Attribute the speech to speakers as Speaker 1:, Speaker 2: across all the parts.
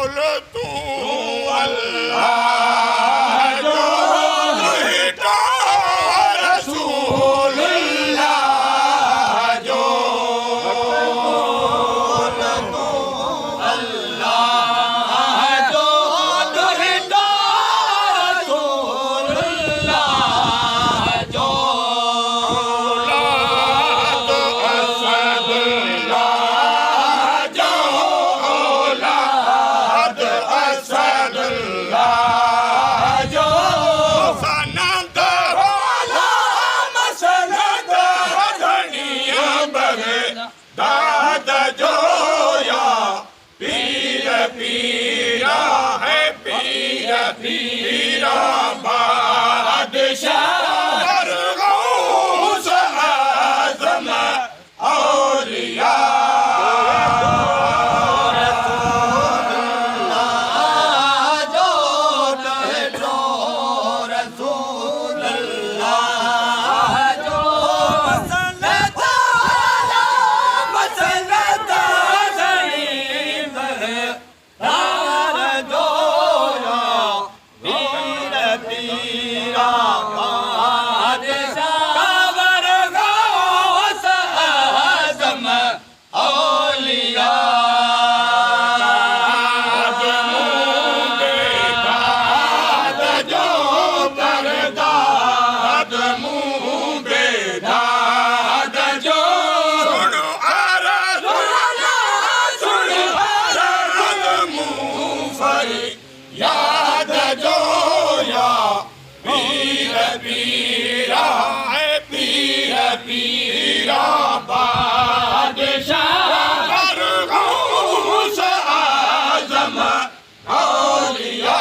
Speaker 1: रसूल तू अल्लाह जो तो रसूल अल्लाह जो पीरा बादशाह गौस आज़म औलिया जो तो रसूल अल्लाह जो मसनद याद जो या पीरा पीरा बादशाह गौस आज़म औलिया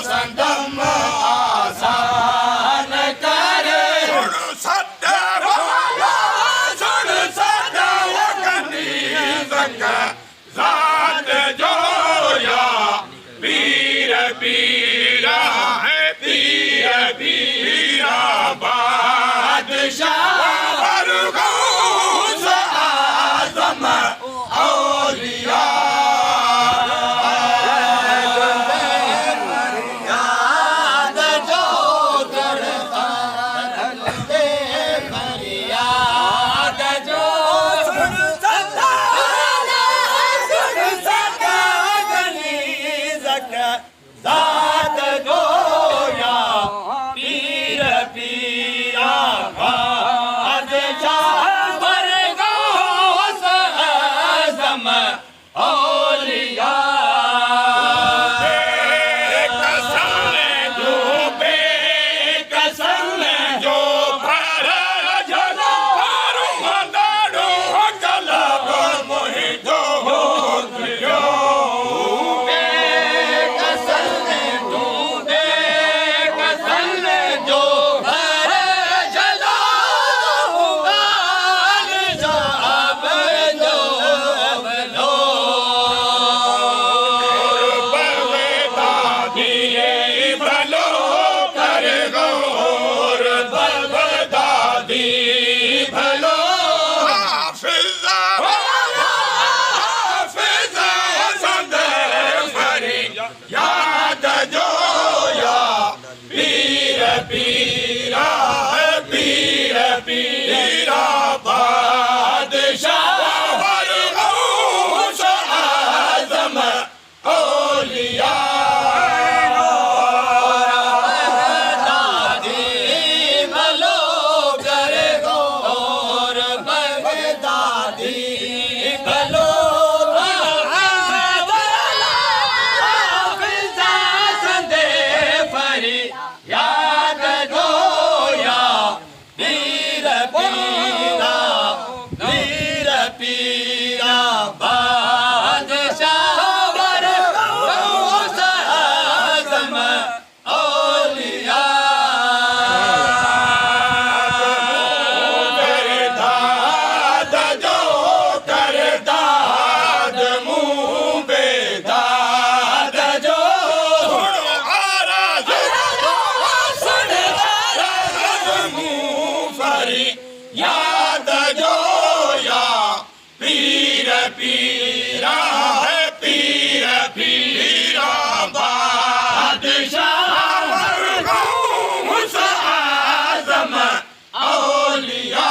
Speaker 1: संदम आसान करे सुन सदा कनीज़ ज़ात जो या पीरा बादशाह गौस आज़म औलिया ज़ात जो या पीरा पीरा है पीर पीरा बादशाह गौस आज़म औलिया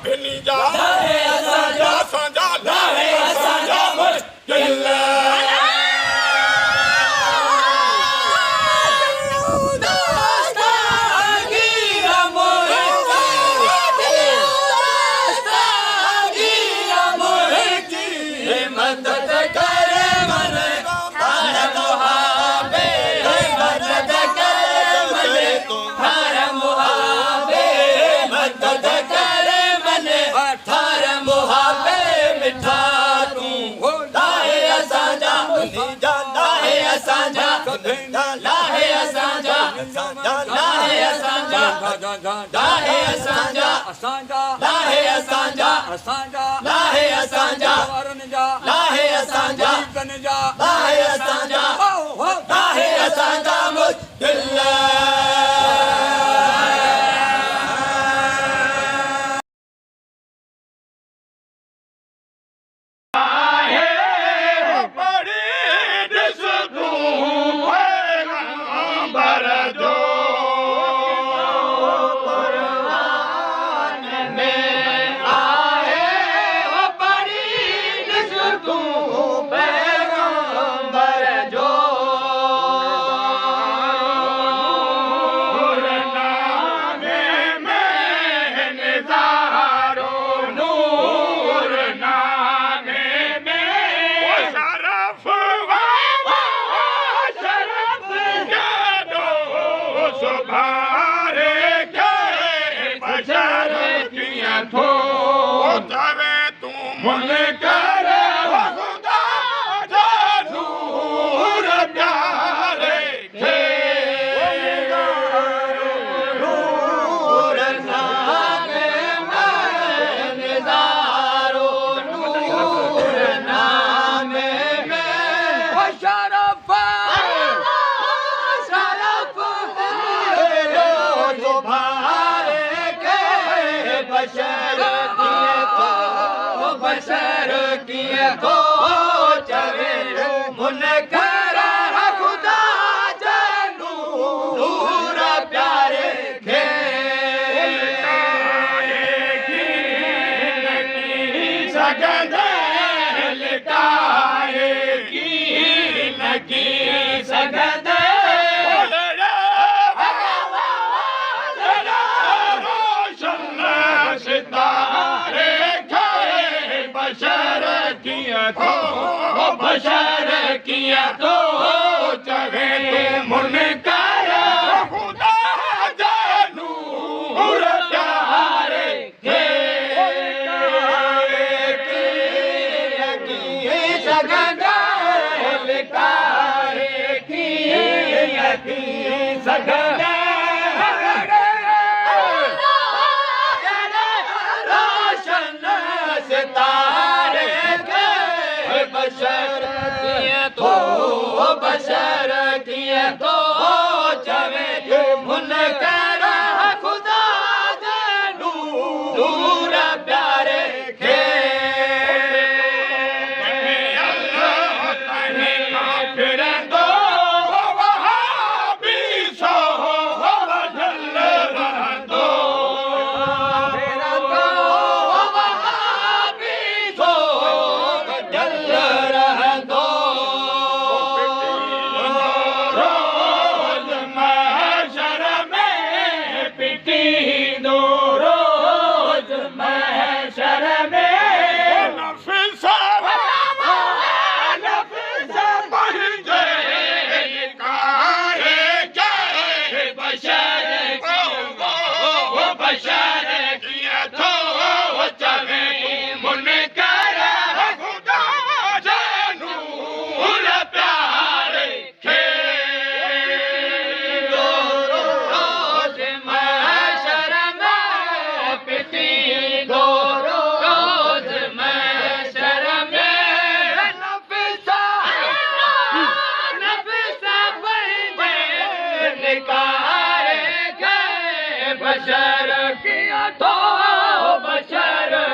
Speaker 1: भिनी जा असांजा लाहे असांजा मुश्किल बशर किया तो चवे मुनकर खुदा जानूर प्यारे के सगदा लिकारे की सगदा रोशन सितारे बशर किए तो चवे मुनकर खुदा जानूर प्यारे के फिर दो वहाँ भी सो बदल दो फिर दो वहाँ भी सो बदल दो बशर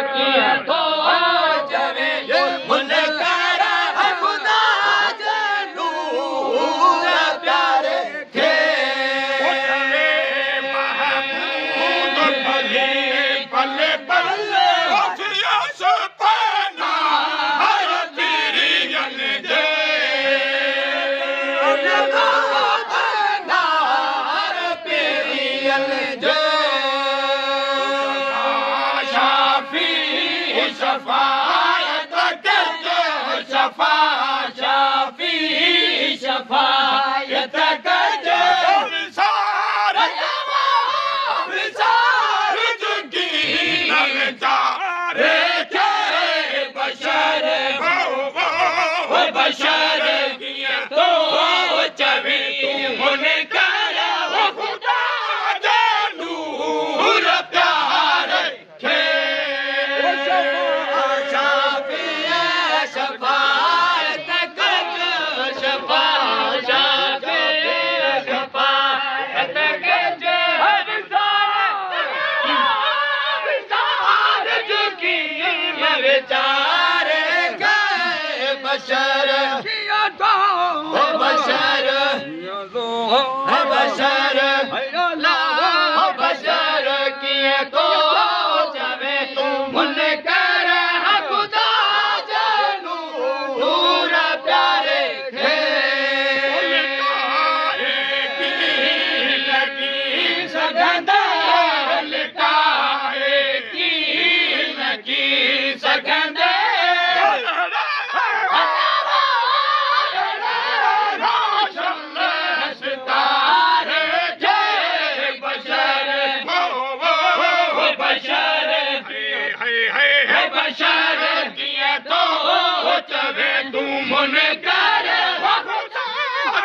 Speaker 1: किया तो चवे मुनकर खुदा जानूर प्यारे के महमूद भले पल शफायत कजो शफा शाफी शफायत कजो विसार विसार जुगी नचारे के बशर वो बशर किया तो चवी तुमने करा वो खुदा नूर प्यार के शाफी शफायत कजो शफा शाफी शफायत कजो विसार जुगी बेचारे गए बशर किया तो बशर बशर बशर किए तो जब तुम कर खुदा जानू नूर प्यारे थे लगी सगंदा लिटाए की लगी सगंदे बशर किया तो चवे तुम कर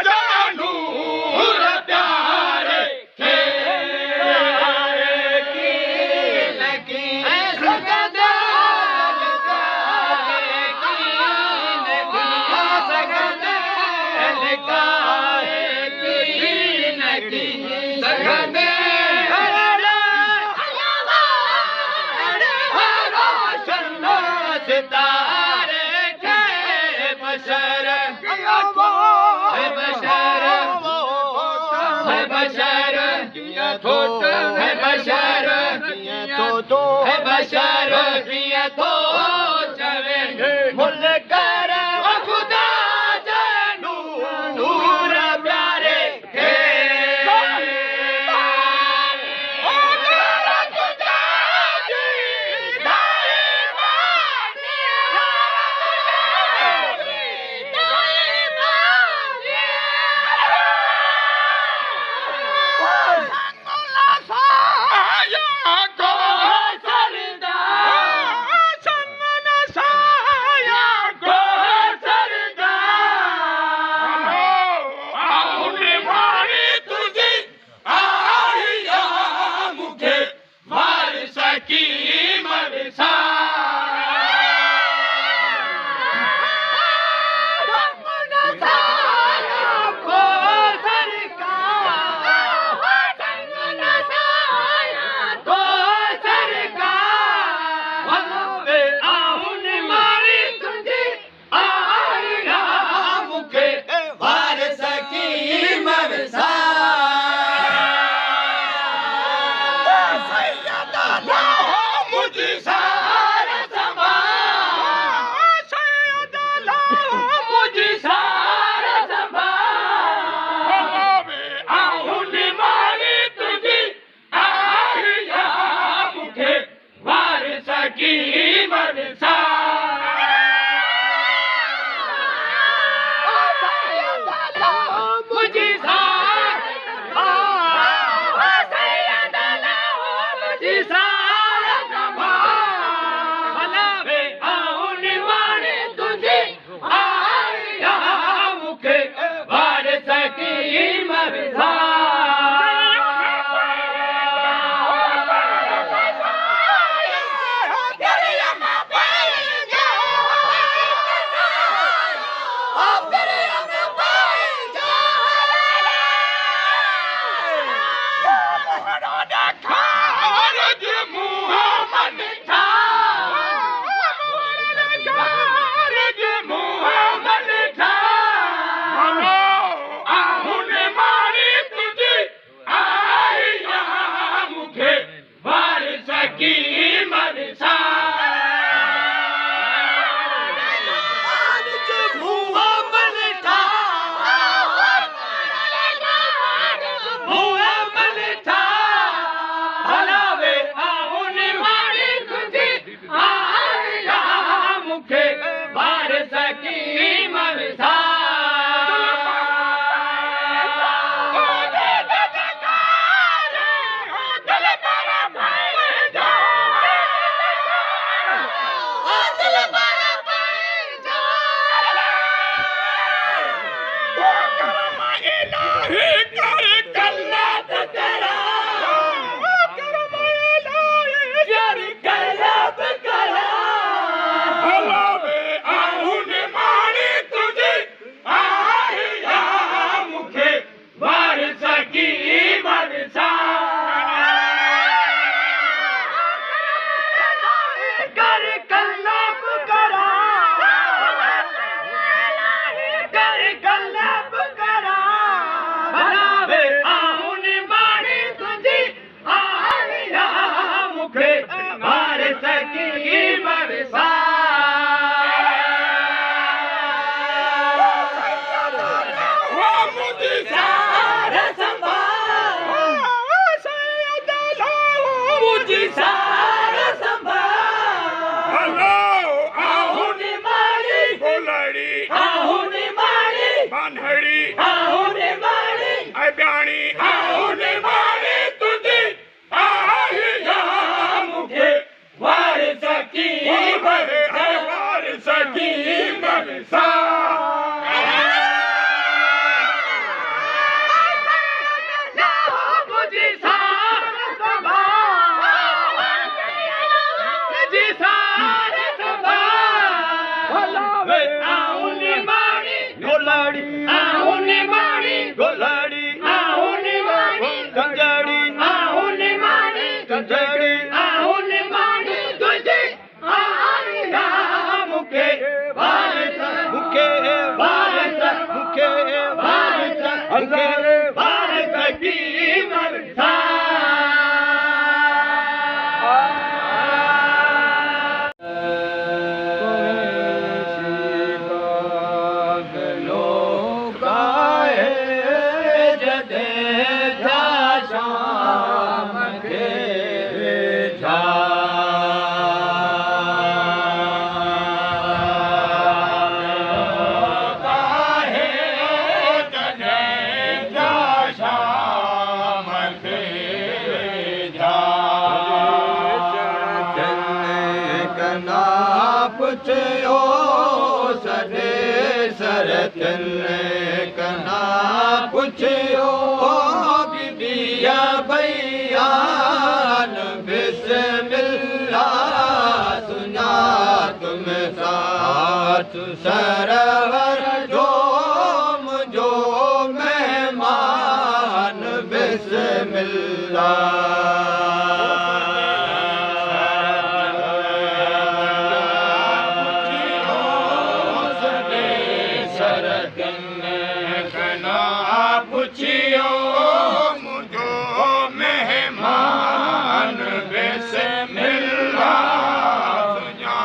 Speaker 1: जानू प्यार थे की लगी सगंदे सगंदे लिखाए की लगी सगंदे सितारे के बशर बशर बशर किया तो बशर किया तो बशर किया तो चले मुल कर खुदा जानू नूर प्यारे के दरबार की मरता पुछो सदे सरतन कना पुछो बिबिया बयान बिस्मिल्लाह सुना तुम साथ सरवर जो मुझो मेहमान बिस्मिल्लाह पुछियो मुझो मेहमान बिस्मिल्लाह सुना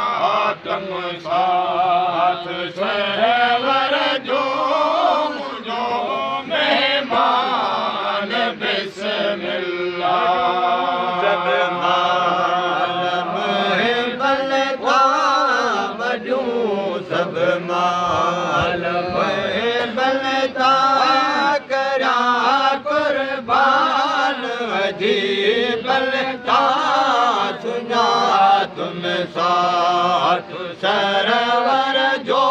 Speaker 1: तुम साथ सरवर जो मुझो मेहमान बिस्मिल्लाह सब मालम है बलता मजू सब मालम है बलता बलता सुना तुम साथ सरवर जो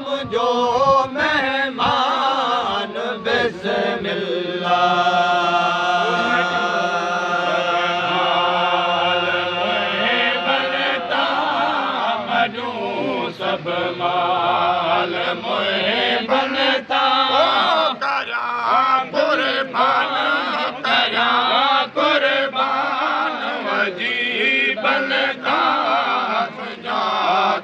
Speaker 1: मुझो मेहमान बिस्मिल्लाह बलता मजू सब माल मोहे बनता करा कुर्बान करा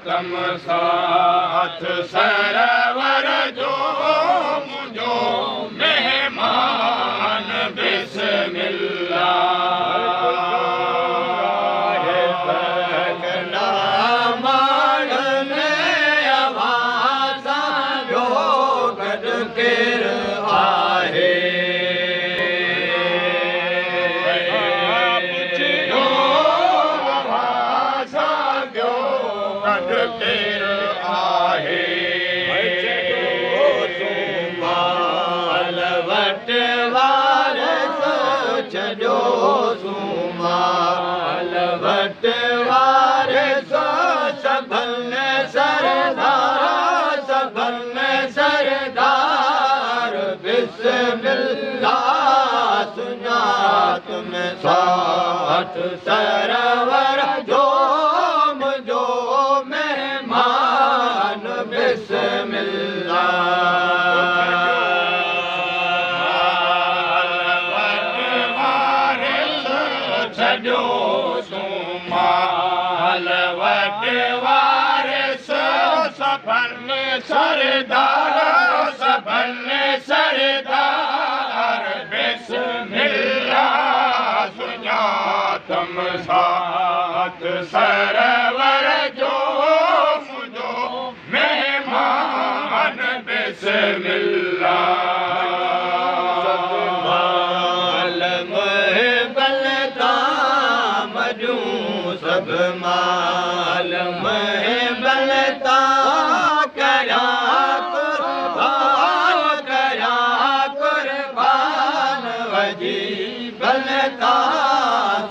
Speaker 1: तम साथ सरवर जो मुझो मेहमान बिस्मिल्लाह तकना माणन आवाज़ जो गड केर आहे केर आहे सुमाल वट वारस छॾियो सुमाल वट वारस सभन सरदार बिस्मिल्लाह सुना तुम साथ सरवर जो मुझो मेहमान बिस्मिल्लाह छॾियो सुमाल वट वारस सभन सरदार बिस्मिल्लाह सुना तुम साथ सरवर जो मुझो मेहमान बिस्मिल्लाह सब माल में बलता करा कुर्बान वजी बलता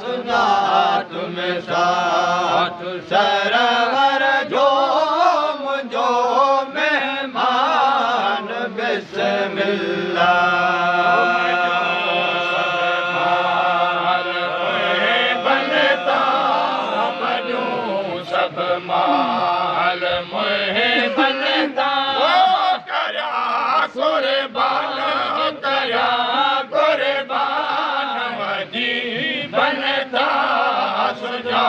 Speaker 1: सुना तुम साथ सरवर जो मुझो मेहमान बिस्मिल्लाह माल मोहे बनता करा कुर्बान वजी बनता सुजा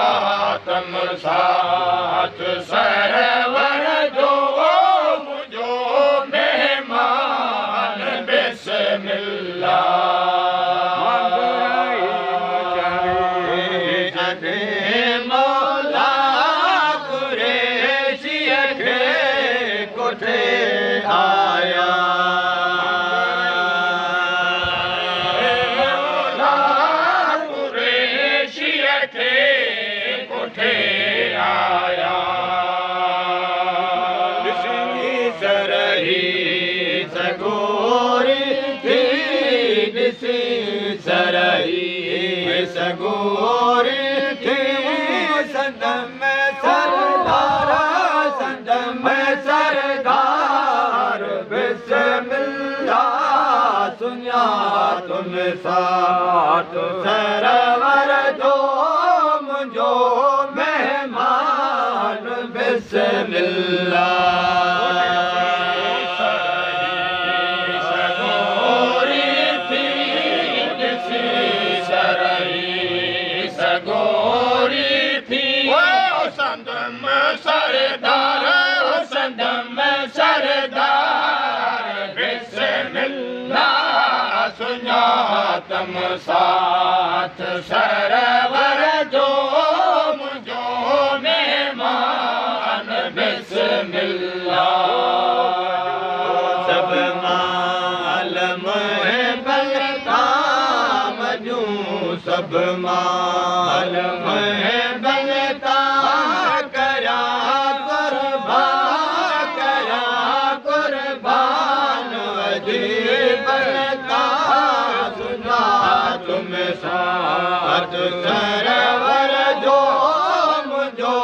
Speaker 1: तम साथ सरवर जो मुझो मेहमान बिस्मिल्लाह सगोरी थी संदम सरदार संदम सरदार बिस्मिल्लाह सुनिया तुम साथ सरवर जो मुझो मेहमान बिस्मिल्लाह तम साथ सरवर जो मुझो मेहमान बिस्मिल्लाह सब मालम है बनता मजू सब मालम है बनता करा कुर्बान अजीब बनता तुम साथ सरवर जो मुझो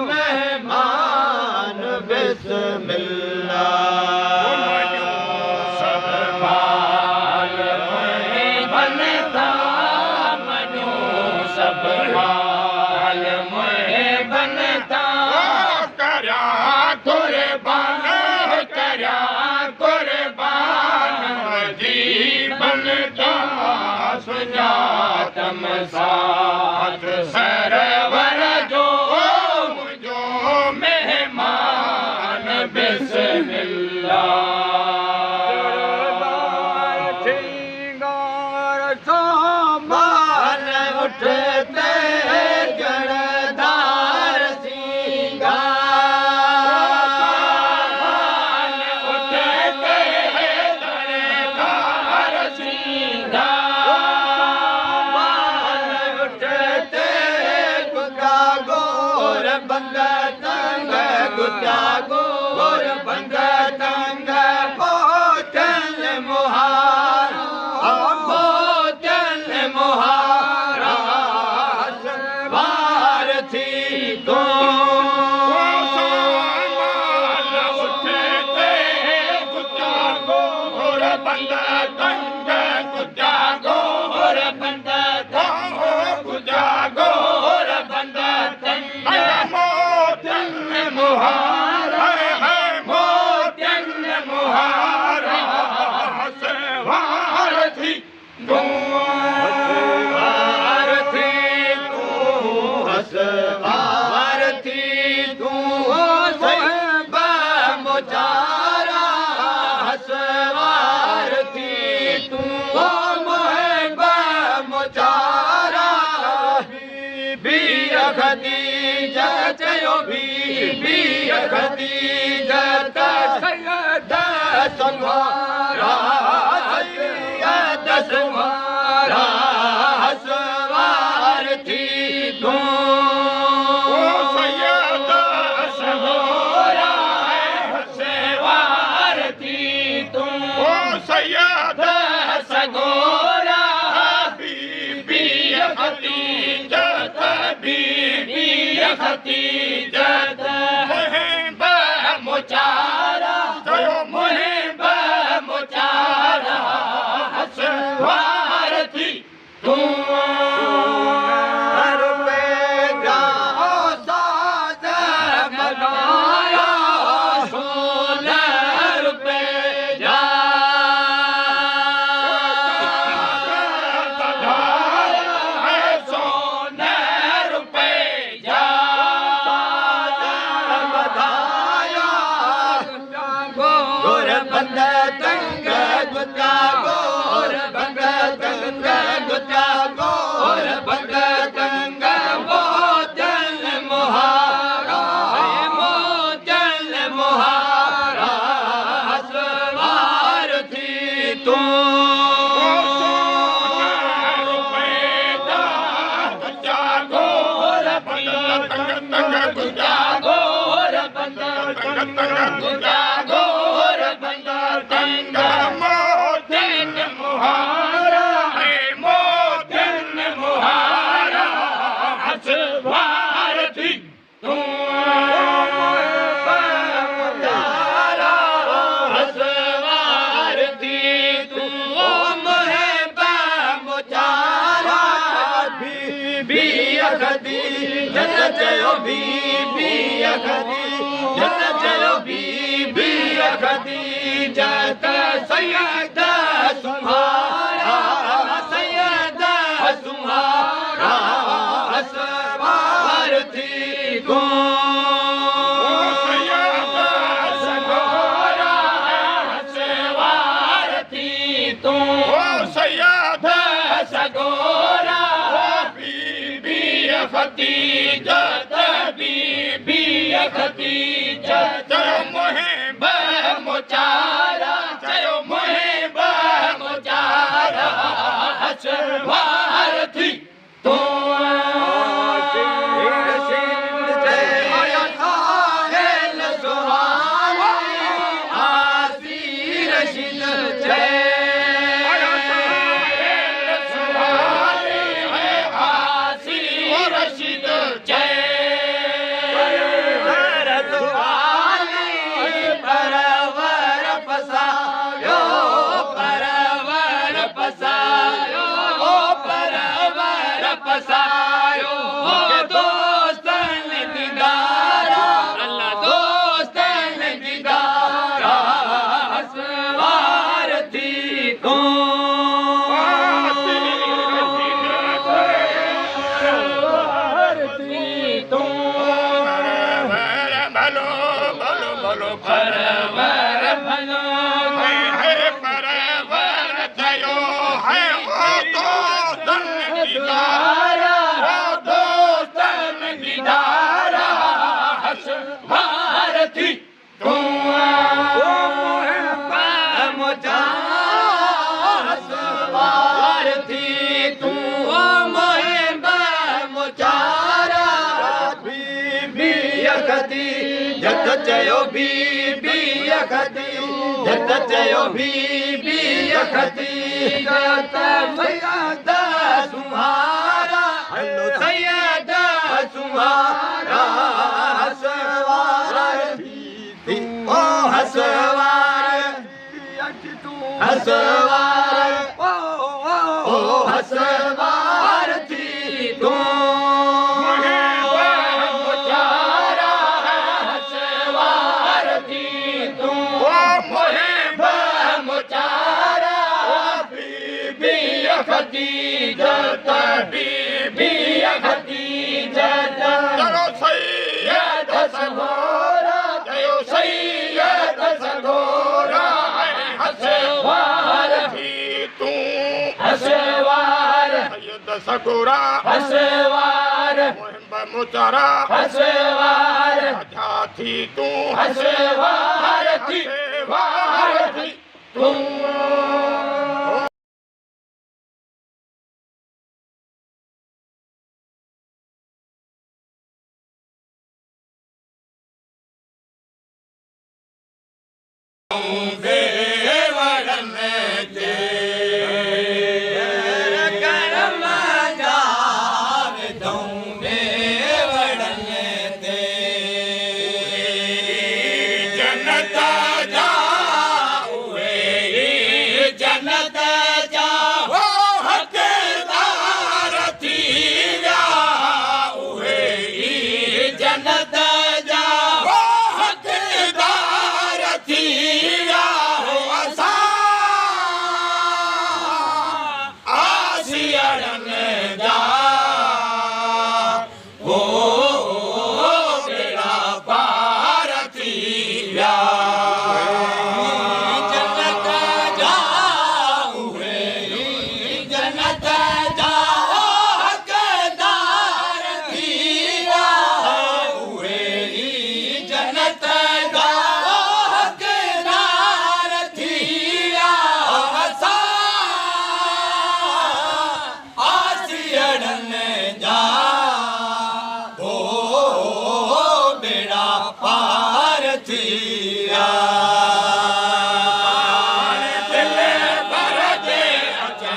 Speaker 1: मेहमान बिस्मिल्लाह सब माल में बनता मजू सब माल में बनता करा कुर्बान अजीब बनता तम साथ सरवर जो मुझो मेहमान बिस्मिल्लाह सामान उठते जड़दार सिंगार उठते जड़दार गोर बंग तंग बोचल मुहारा बार थी तो उठते गुजा गोर बंग तंग गुजा गोर बंग गुजा गोर बंग तंग मुहारा मोतियन मुहारा सवार थी तू हसवार थी तू मोचारा हसवार थी तू मोचारा बीर खदीजा चयो बीर खदीजा सैयद संवारा सैयद संवारा हसवार थी तू सैयद संवारा हसवार थी तू सैयद संवारा बीबी खदीजा बीबी खदीजा मोचारा मुहिब मोचारा हसवार थी तू पे जाओ साज बनाया सोनर पे जा सोनर पे जा गोर बंद तंग गुजा गो मुझा गोर बंदा तंग मोतिन मुहारा मोतिन मुहारा हस भारती तू हस भारती तू मोहे मुचारा भी अखदी जत चयो भी अखदी जत चयो भी अखदी जत सैयद सुहारा सैयद सुहारा हस भारती तू सैयद सगोरा हस भारती तू सैयद सगोरा खतीजत बीबी खतीजत मोहे मुचारा चयो मोहे मुचारा हस भारती तू पसायो दोस्तन दीदारा अल्लाह दोस्तन दीदारा हस भारती तू भारती तू भलो भलो भलो परवर भलो है परवर थयो है वो दोस्तन दीदारा दोस्तन दीदारा हस भारती तू मुझा हस भारती तू मोहे मुचारा बीबी अखदी जत चयो बीबी अखदी जत चयो बीबी अखदी जत सैयद सुहारा हलो सैयद सुहारा हस भारती ओ हस ओ हस भारती तू मुचारा हस भारती तू मोहे मुचारा बीबी खतीजत बीबी खतीजत चलो सैयद सगोरा जयो सैयद सगोरा हस भारती तू हस वार सैयद सगोरा हस वार मुचारा हस वार जाती तू हस भारती भारती तू जनता जा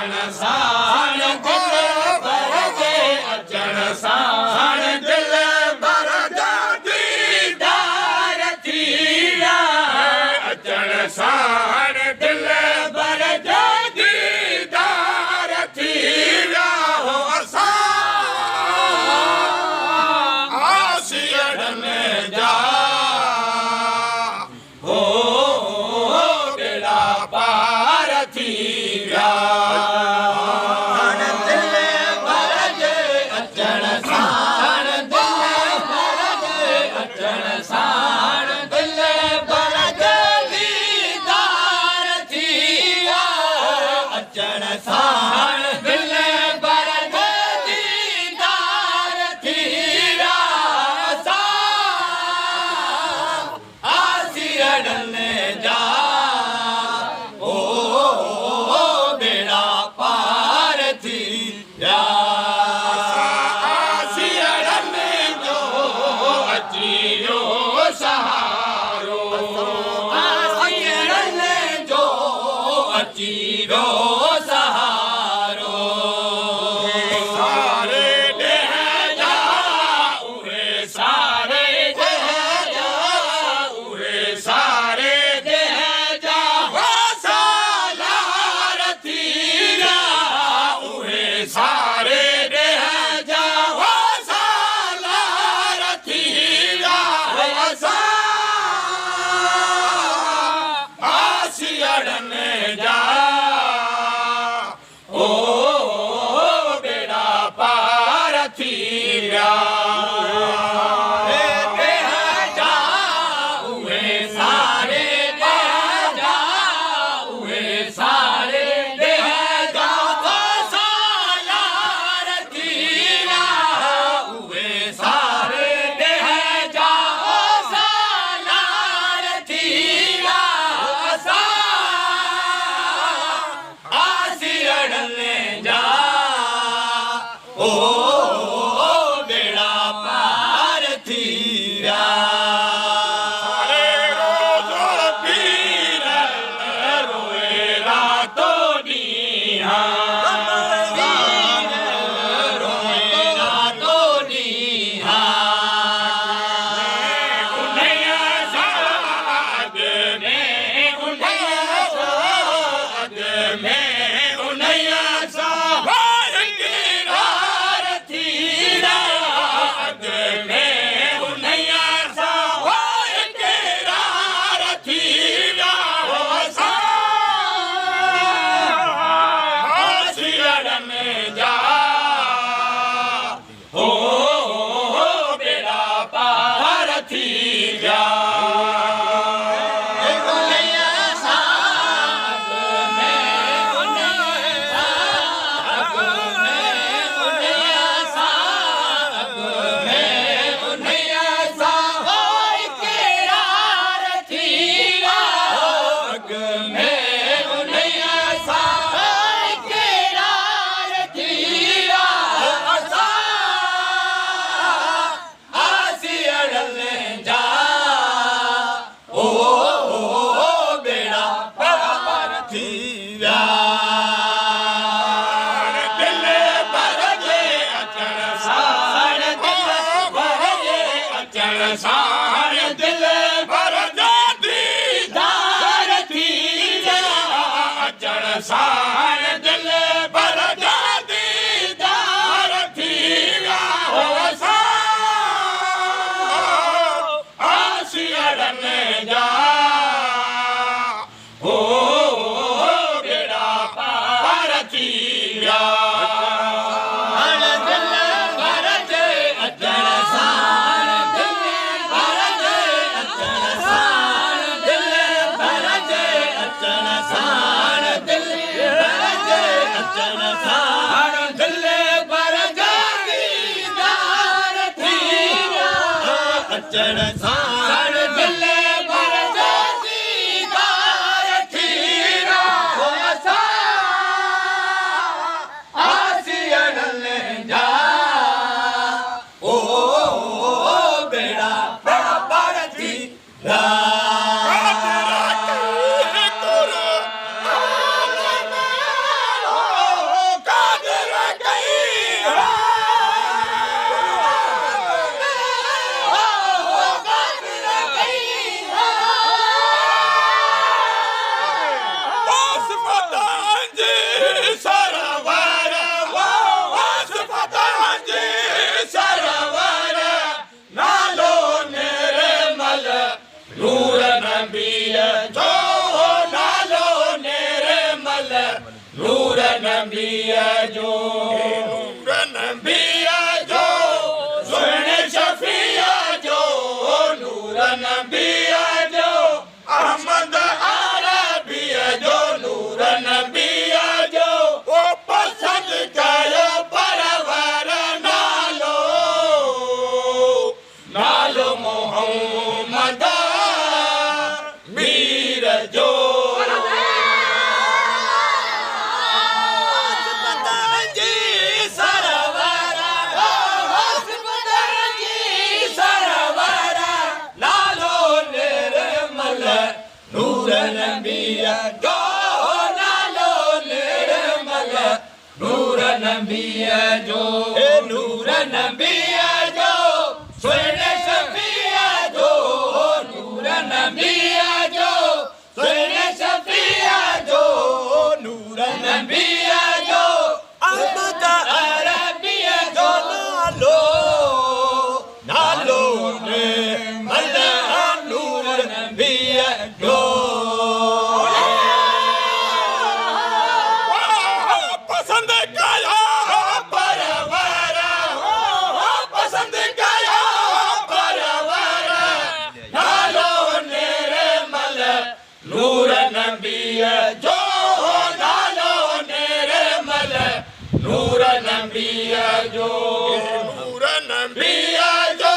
Speaker 1: अचण साण दिल भर जे अचण साण दिल भर जा दीदार थी विया अचण साण दिल भर जा दीदार थी विया हो असां आसियड़न जा हो बेड़ा पार थी विया दिल भर जे अचण साण दिल भर जे अचण साण दिल भर जे दीदार थी विया अचण साण दिल भर जे दीदार थी विया असां आसियड़न जा ओ बेड़ा पार थी विया आसियड़न जो अची वियो सहारो आसियड़न जो अची वियो सहारो सारे ॾह जा उहे सारे ॾह जा उहे सारे ॾह जा हो सालार थी विया उहे सारे ॾह जा हो सालार थी विया असां आसियड़न जा ओ बेड़ा पार थी विया ॾह जा उहे सारे ॾह जा उहे सारे ॾह जा हो सालार थी विया उहे सारे ॾह जा हो सालार थी विया असां आसियड़न जा ओ बेड़ा पार थी विया सारे रोज़ पीर रोए रातो ॾींहं पीर रोए रातो ॾींहं उन्हईअ साद में उन्हईअ साद में उन्हईअ सां किरार थी विया अॻ में उन्हईअ सां किरार थी विया हो असां आसियड़न जा हो बेड़ा पार थी विया उन्हईअ सां में उन्हईअ सां उन्हईअ सां उन्हईअ सां किरार थी विया अॻ में उन्हईअ सां किरार थी विया असां आसियड़न जा ओ बेड़ा पार थी विया दिल भर जे अचण साण दिल भर जे अचण साण दिल भर जा दीदार थी विया अचण साण दिल भर जा दीदार थी विया हो असां आसियड़न जा हो बेड़ा पार थी विया दिल भर जे अचण साण दिल भर जे अचण साण दिल भर जे अचण साण दिल भर जे अचण साण दिल भर जा दीदार थी विया अचण साण दिल भर जा दीदार थी विया हो असां आसियड़न जा ओ बेड़ा पार थी विया नबी जो नूर नबी जो सुने शफिया जो नूर नबी जो अहमद अरबी जो नूर नबी जो वो पसंद कयो परवर नालो नालो मोहम्मद मीर जो नूर नबी जो नालो निर्मल नूर नबी जो नूर नबी जो सुने शफिया जो नूर नबी जो सुने शफिया जो नूर नबी जो अहमद अरबी जो नालो नालो निर्मल नूर नबी जो पसंद कया परवर पसंद कया परवर नालो निर्मल नूर नबी जो नालो निर्मल नूर नबी जो नूर नबी जो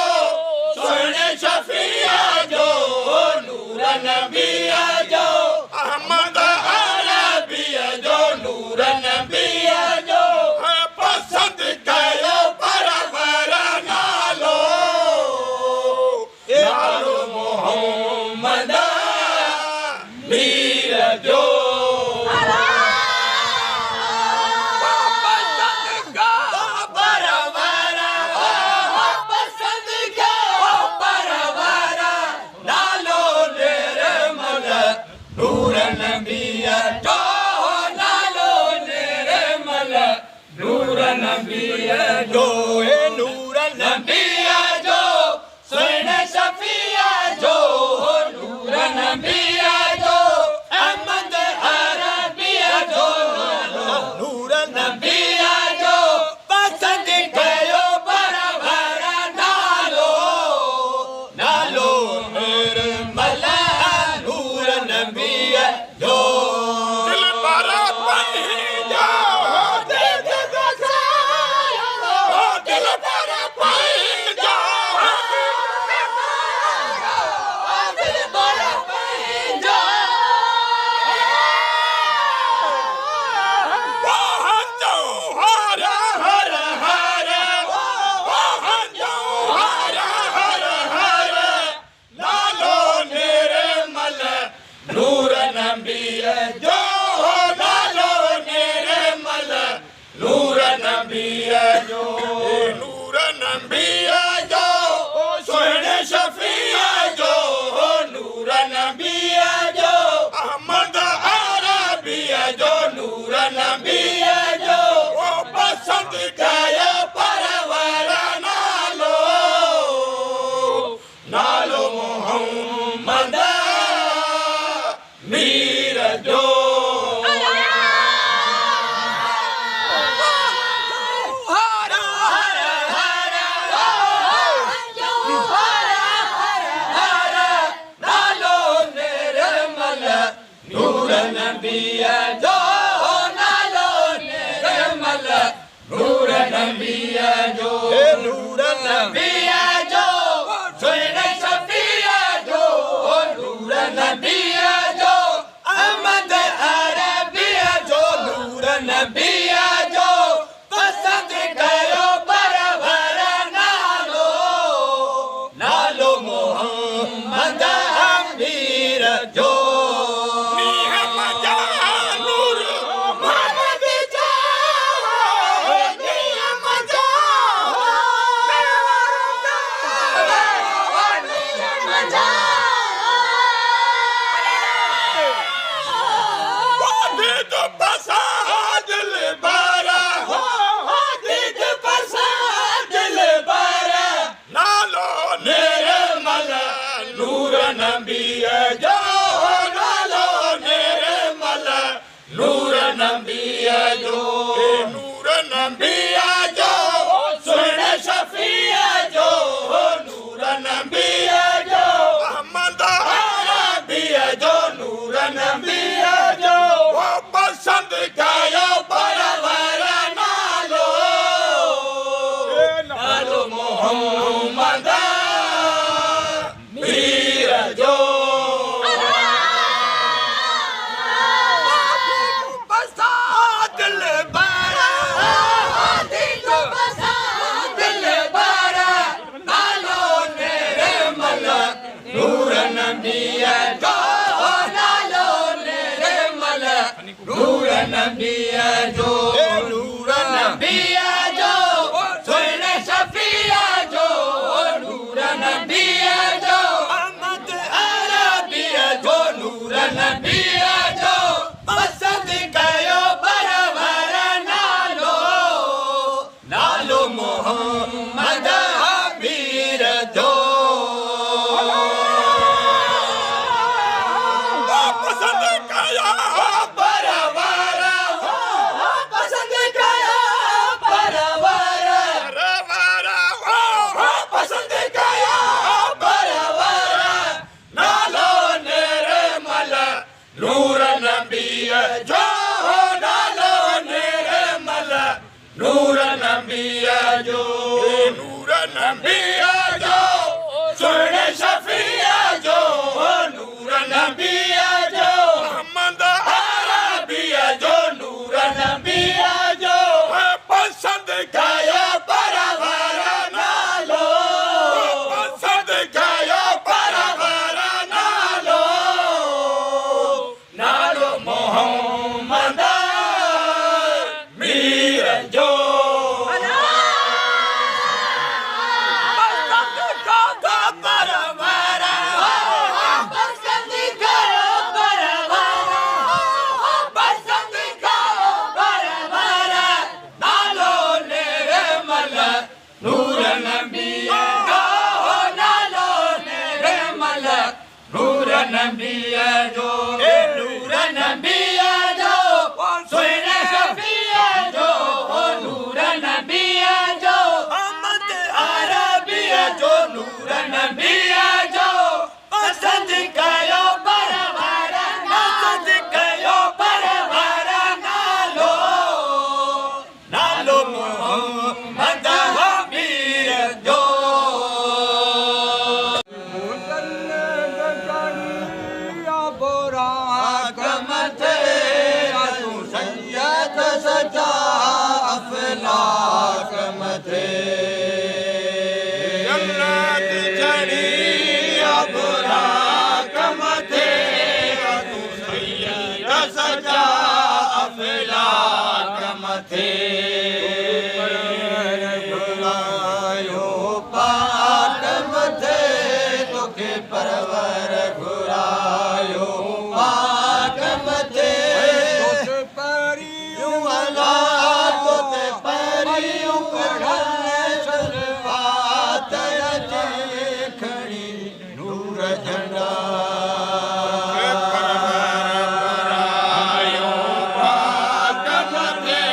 Speaker 1: सुने शफिया जो नूर नबी जो अहमद अरबी जो नूर नबी जो पसंद कयो परवर नालो नालो मोहम्मद मीर जो नूर नबी जो नालो निर्मल नूर नबी जो नूर नबी जो सुने शफिया जो नूर नबी जो अहमद अरबी जो नूर नबी जो पसंद कयो परवर नालो नालो निर्मल नूर नबी जो दिल भरा पहिजा दिल भरा पहिजा दिल भरा पहिजा वहाँ हर हर हर वहाँ हर हर नालो निर्मल नूर नबी जो नालो निर्मल नूर नबी जो नूर नबी जो सुने शफिया जो नूर नबी जो अहमद अरबी जो नूर नबी जो वो पसंद कयो परवर नालो नालो मोहम्मद मीर जो नालो निर्मल नूर नबी जो नालो निर्मल नूर नबी जो नूर नबी जो सुने शफिया जो नूर नबी जो अहमद अरबी जो नूर नबी जो पसंद कयो परवर नालो नालो मोहम्मद मीर जो नूर मोहम्मद जो नबिया जो सुन शफिया जो नूर नबिया जो अहमद अरबिया जो नूर नबिया जो वो पसंद कायो परवर नालो नालो मोहम्मद मीर जो नबिया जो नूर नबिया जो सुन शफिया जो नूर नबिया जो अहमद अरबिया जो नूर नबिया जो पसंद कयो परवर नालो नालो मोहम्मद मीर जो पसंद कयो नूर नबिया जो नालो निर्मल नूर नबिया जो नूर नबिया जो सुन शफिया जो नूर नबिया जो अहमद अरबिया जो नूर नबिया जो पसंद काया परवर नालो पसंद काया परवर नालो नालो मोहम्मद मीर जो नूर नबिया जो नूर नबिया जो सुन शफिया जो नूर नबिया जो अहमद अरबिया जो नूर नबिया जो पसंद कयो परवर पसंद कयो परवर नालो नालो मोहम्मद मीर जो अफलाक मथे जन्नत चढ़ी अबराक मथे तू सैयद सजा अफलाक मथे घुरायो पाक मथे तोखे परवर घुरायो पाक मथे तोखे परियूं अला नूर झंडा पाक मथे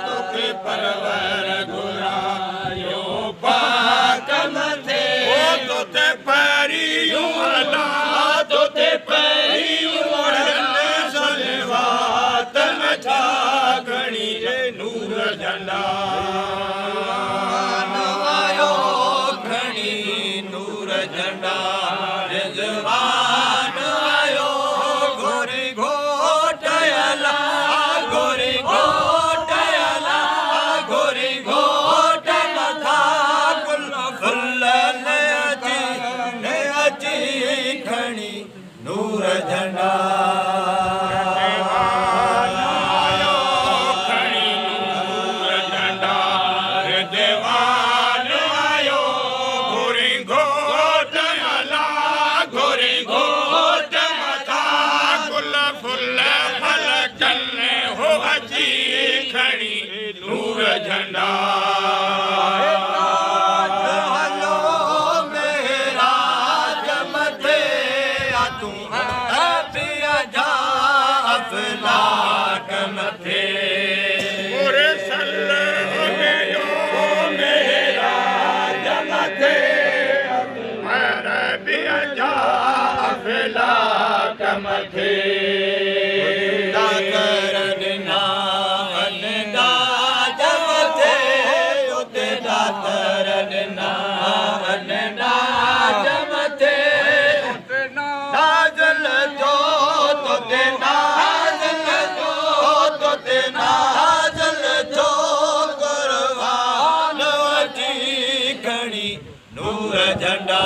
Speaker 1: तोखे परवर घुरायो पाक मथे तोते परियूं अला तोते परियूं सलवात छा घणी नूर झंडा झंडा रिज़वान आयो गोरी घोटयला गोरी घोटयला गोरी घोट मथा गुल फुल ने अची खणी नूर झंडा नूर झंडा हलो मेरा जमते तू पिया जा अफलाक मथे मथे दातर ना अनदाज मथे उते दातर ना अनदाज मथे नाज़ल जो तोते नाज़ल जो तोते नाज़ल जो कुर्बान अची खणी नूर झंडा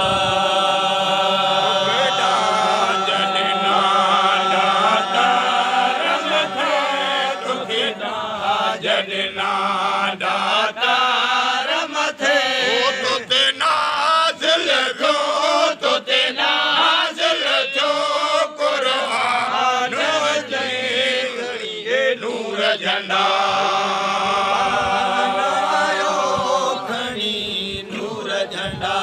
Speaker 1: झंडा आयो खणी नूर झंडा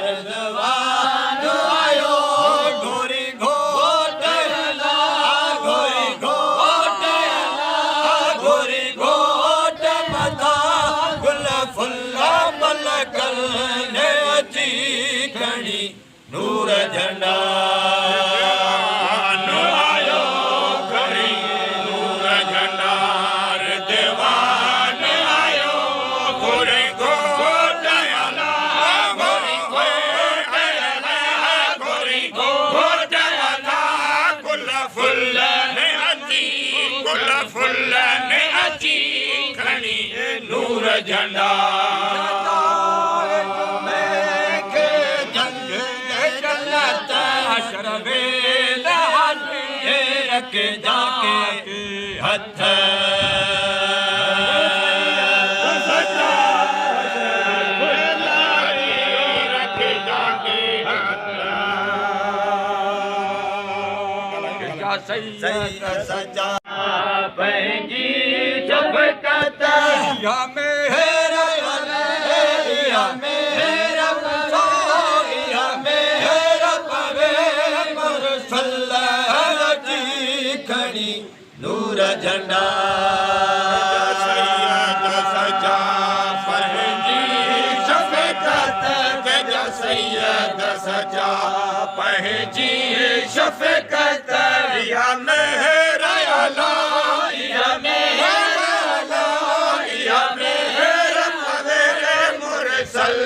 Speaker 1: रज़वान आयो घोरी घोट हला घोरी घोट हला घोरी घोट मथा गुल फुल मलकल ने अची खणी नूर झंडा नूर झंडा के जंग जन्नत हशर वेल हाले रख जाके हथ सजा पंहिंजी शफ़क़त या मेरा या मेरा या मेरा पवे मुरसल जी खणी नूर झंडा सैयद सजा पंहिंजी शफ़क़त गजा सैयद सजा पंहिंजी शफ़क़त या मेरा अला या मेरा या मेरा पवे मुरसल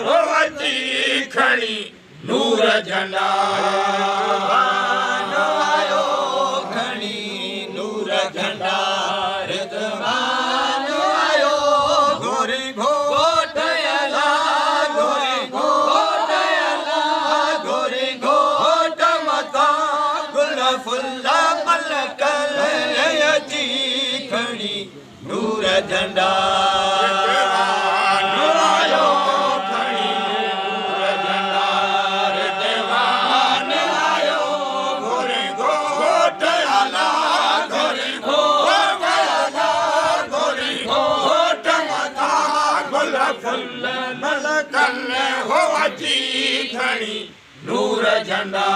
Speaker 1: हो अची खणी नूर झंडा आयो खणी नूर झंडा रिज़वान आयो घोरी घोट अला घोरी घोट अला घोरी घोट मथा गुल फुल मलकल अची खणी नूर झंडा आयो खणी नूर झंडा रिज़वान आयो घोरी घोट अला घोरी घोट अला घोरी घोट मथा गुल फुल मलकल हो अची खणी नूर झंडा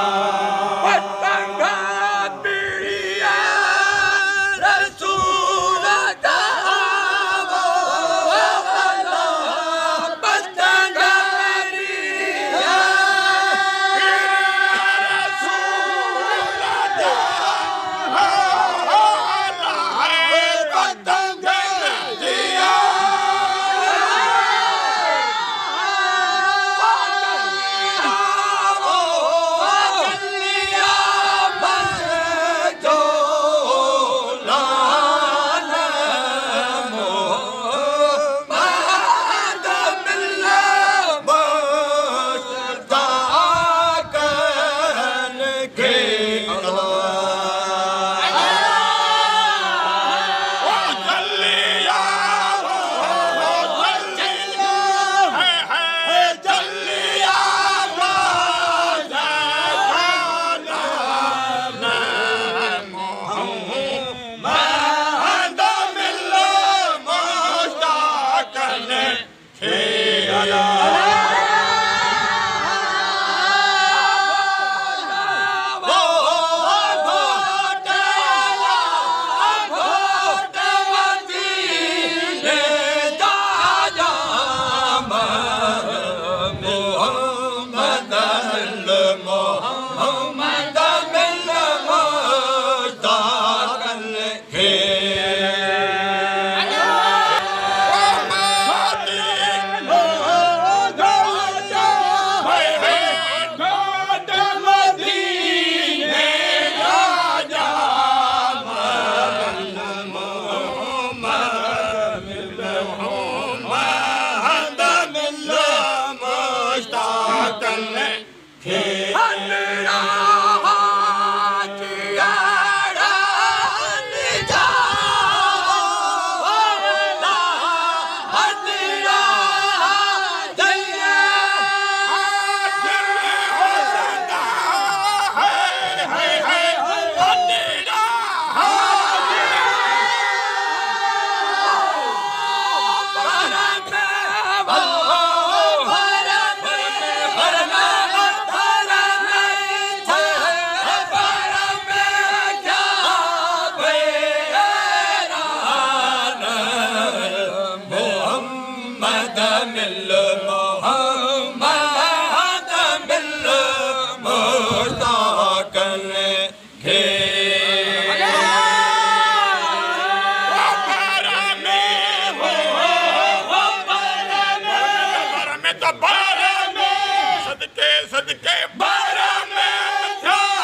Speaker 1: बारह में सदके सदके बारह में था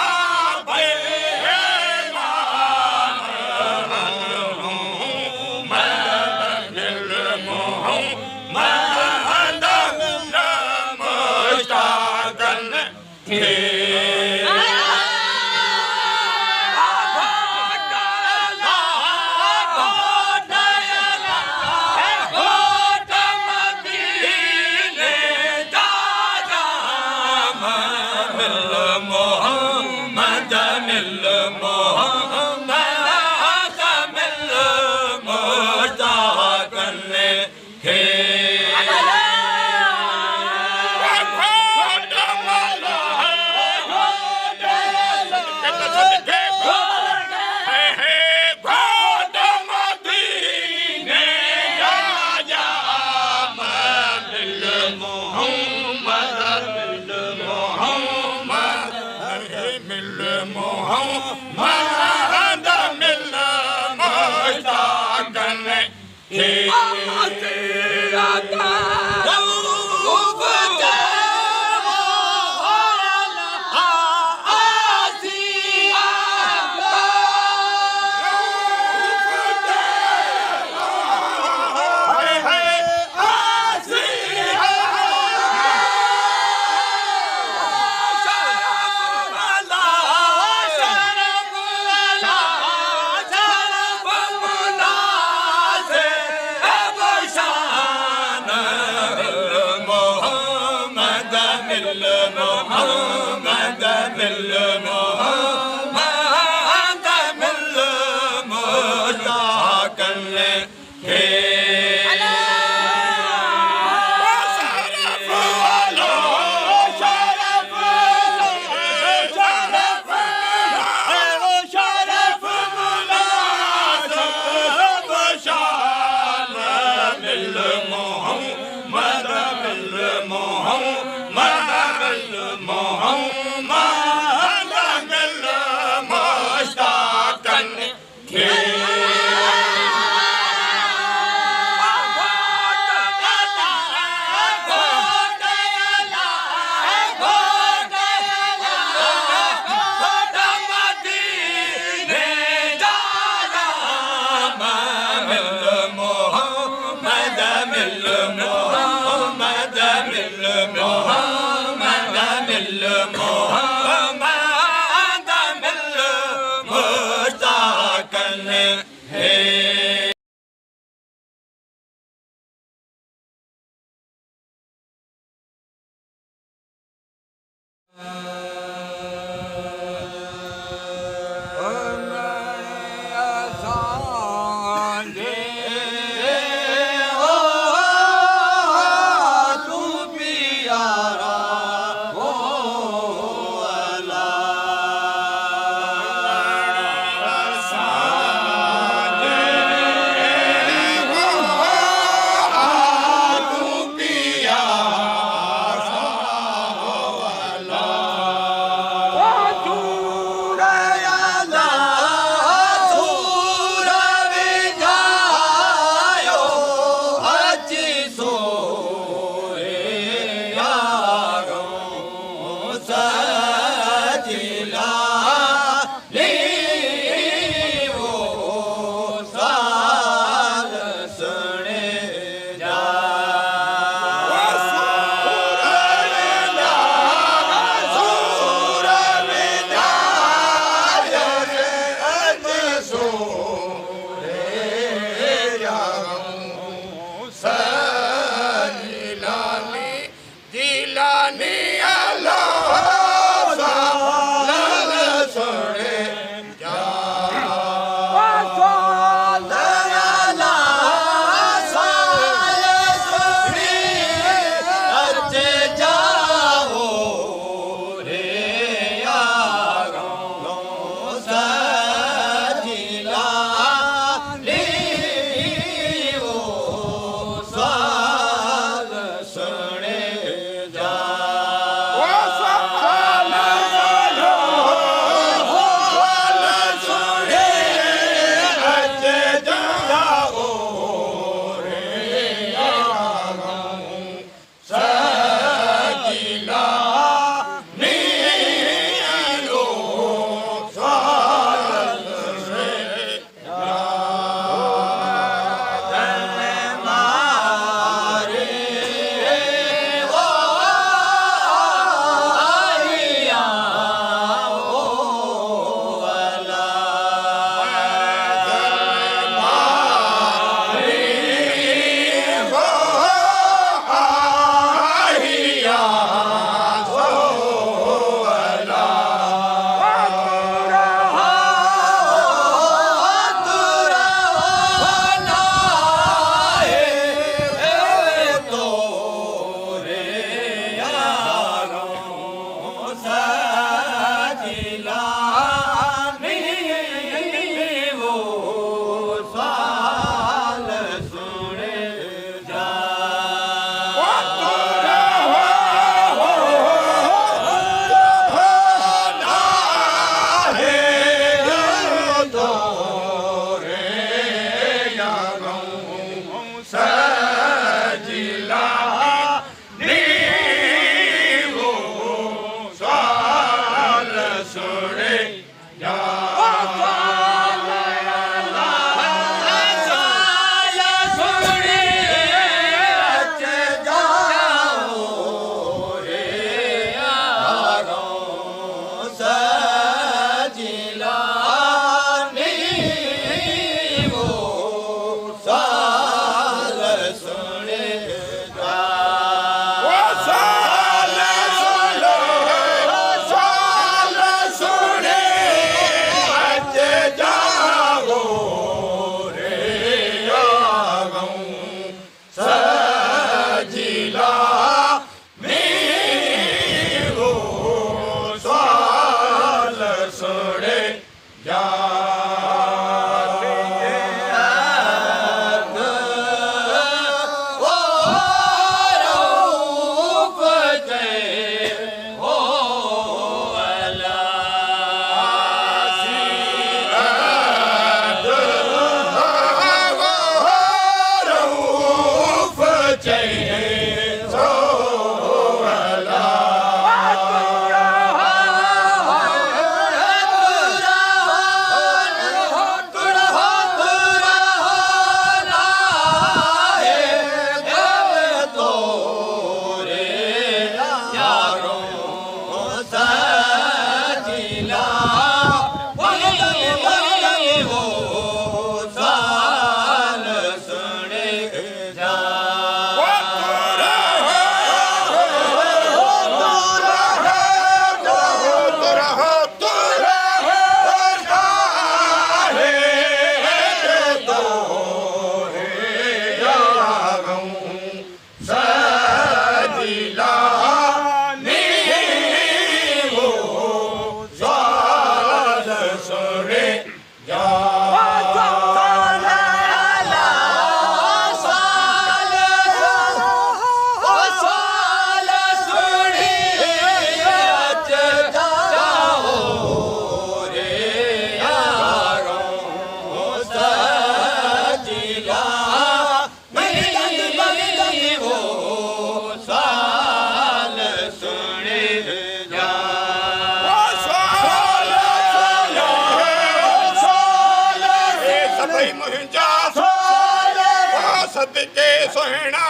Speaker 1: सदके सुहिणा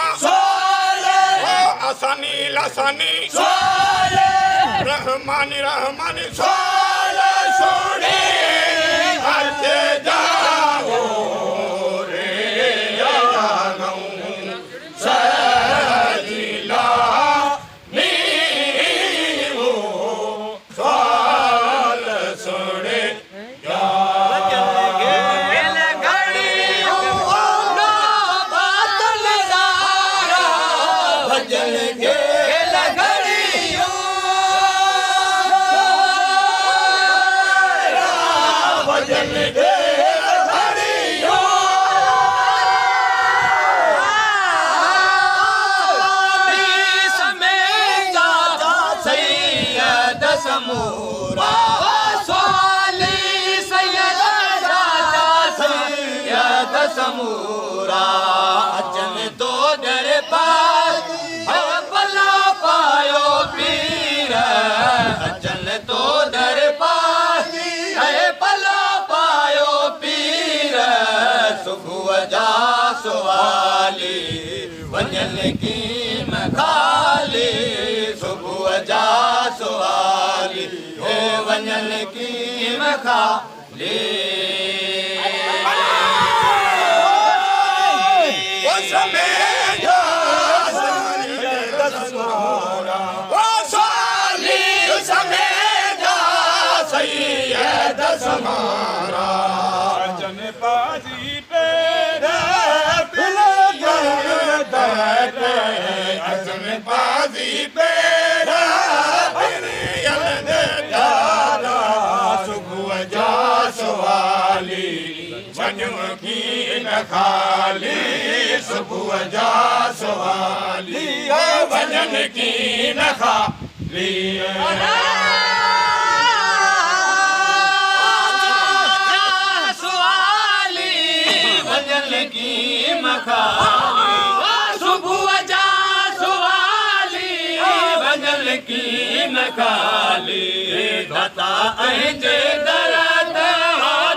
Speaker 1: आसानी लासानी रहमानी रहमानी सोने हज जाओ रे सजीला नीवो साल सुने
Speaker 2: समूरा अचन तो दरबार भला पायो पीर अचन तो दरबार भला पायो पीर सुबुह जा सुवाली वञन की मखाली सुबुह जा सुवाली वञन की मखाली
Speaker 1: समारा जन बाजी पे अजन बाजी पे सुबुह जा सवाली वञण की न खाली सुबुह जा सवाली वञण की न खाली
Speaker 2: की मखाली सुबुह जा सुवाली वञण की मखाली दाता जे दरद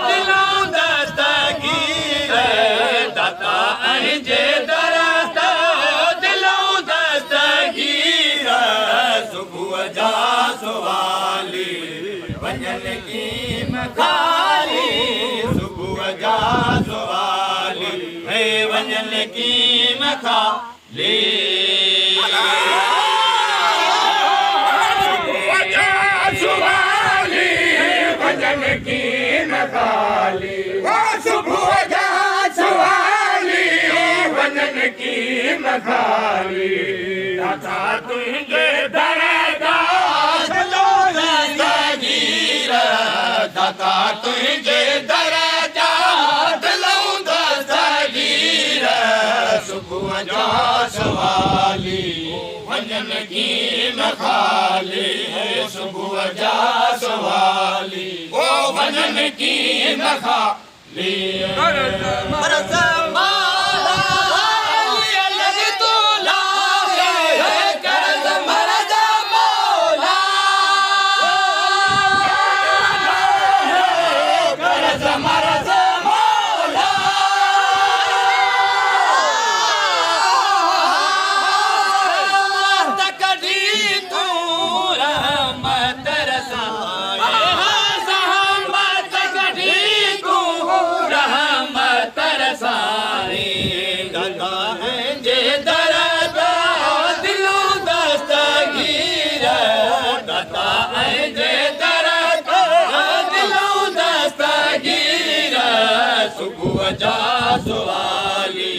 Speaker 2: दिलों दस्तगीर दाता जे दरद दिलों दस्तगीर सुबुह जा सुवाली वञण की मखाली सुबुह जा सुवाली वञन की मखाली
Speaker 1: सुवाली वञन की मखाली सुबुह जा सवाली वञन की मखाली दाता तुंहिंजे दरगाह दस्तगीर दाता तुंहिंजे सुबुह जा सवाली वञन की मखाली सुबुह जा सवाली वञन की मखाली सुबुह जा सवाली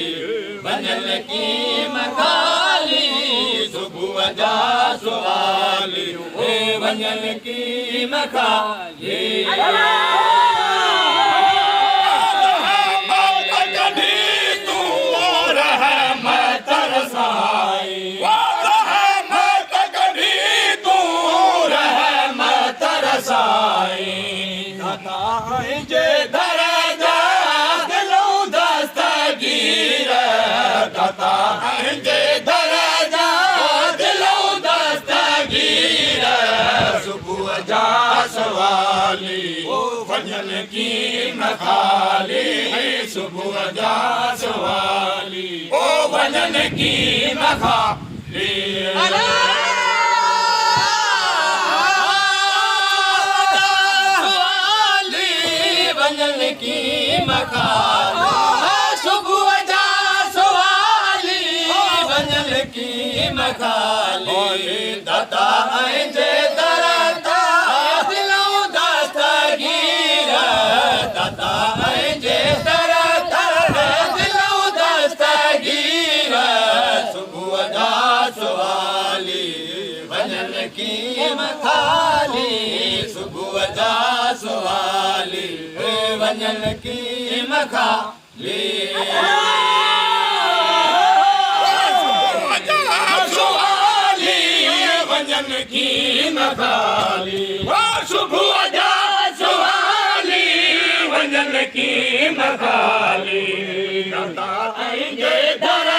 Speaker 1: वञन की मखाली सुबुह जा सवाली वञन की मखाली वञन की मखाली सुबुह जा सवाली ओ वञन की मखाली
Speaker 2: वञन की मखाली सुबुह जा सवाली वञन की मखाली दाता जे दर दिलों दस्तगीर दाता जे दर दिलों दस्तगीर सुबुह जा सवाली वञन की मखाली सुबुह जा सवाली वञन की मखाली
Speaker 1: वञन की मखाली सुबुह जा सवाली वञन की मखाली दाता जे दर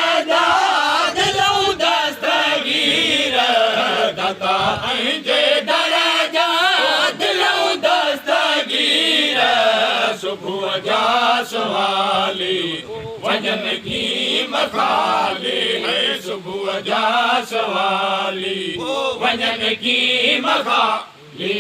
Speaker 1: दिलों दस्तगीर दाता जे दर दिलों दस्तगीर सुबुह जा सवाली वञन की मखाली सुबुह जा सवाली वञन की मखाली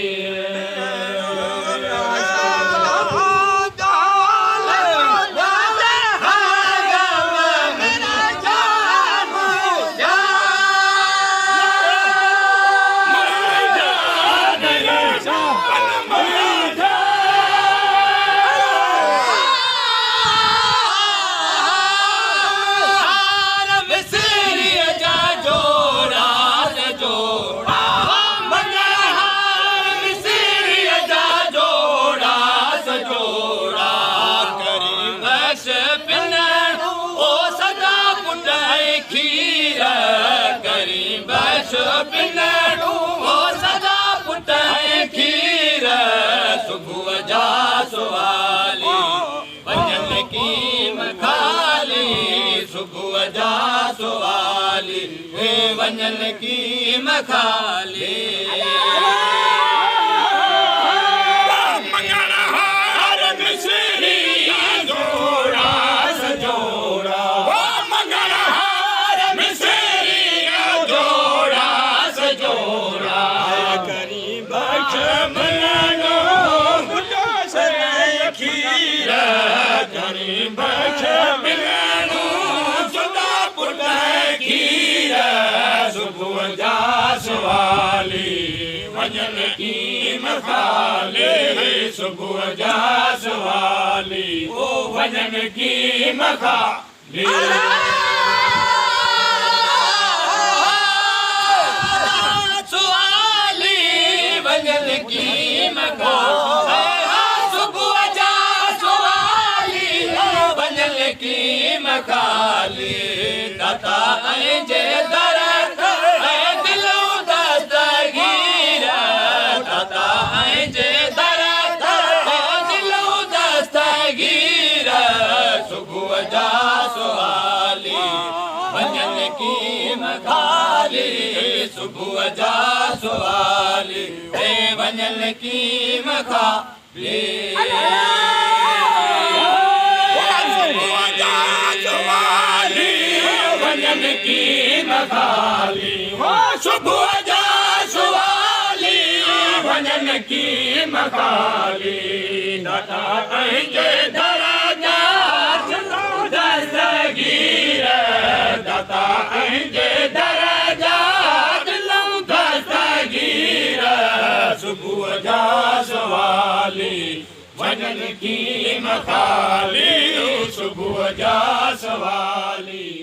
Speaker 1: सुबुह जा सवाली वञन की मखाली सुबुह जा सवाली वञन की मखाली मंगलहार मिसरी जोड़ा सजोड़ा मंगलहार मिसरी जोड़ा सजोड़ा करी बख्श बख्श मिलनू सुदा पुट खीर सुबुह जा सवाली वञन की मखाली सुबुह जा सवाली ओ वञन की मखाली सवाली वञन की मखाली की मखाली दाता जे दर दिलों दस्तगीर दाता जे दर दिलों दस्तगीर सुबुह जा सवाली वञन की मखाली सुबुह जा सवाली वञन की मखाली वञन की मखाली सुबुह जा सवाली वञन की मखाली दाता जे दर दस्तगीर दाता जे दर दिलों दस्तगीर सुबुह जा सवाली वञन की मखाली सुबुह जा सवाली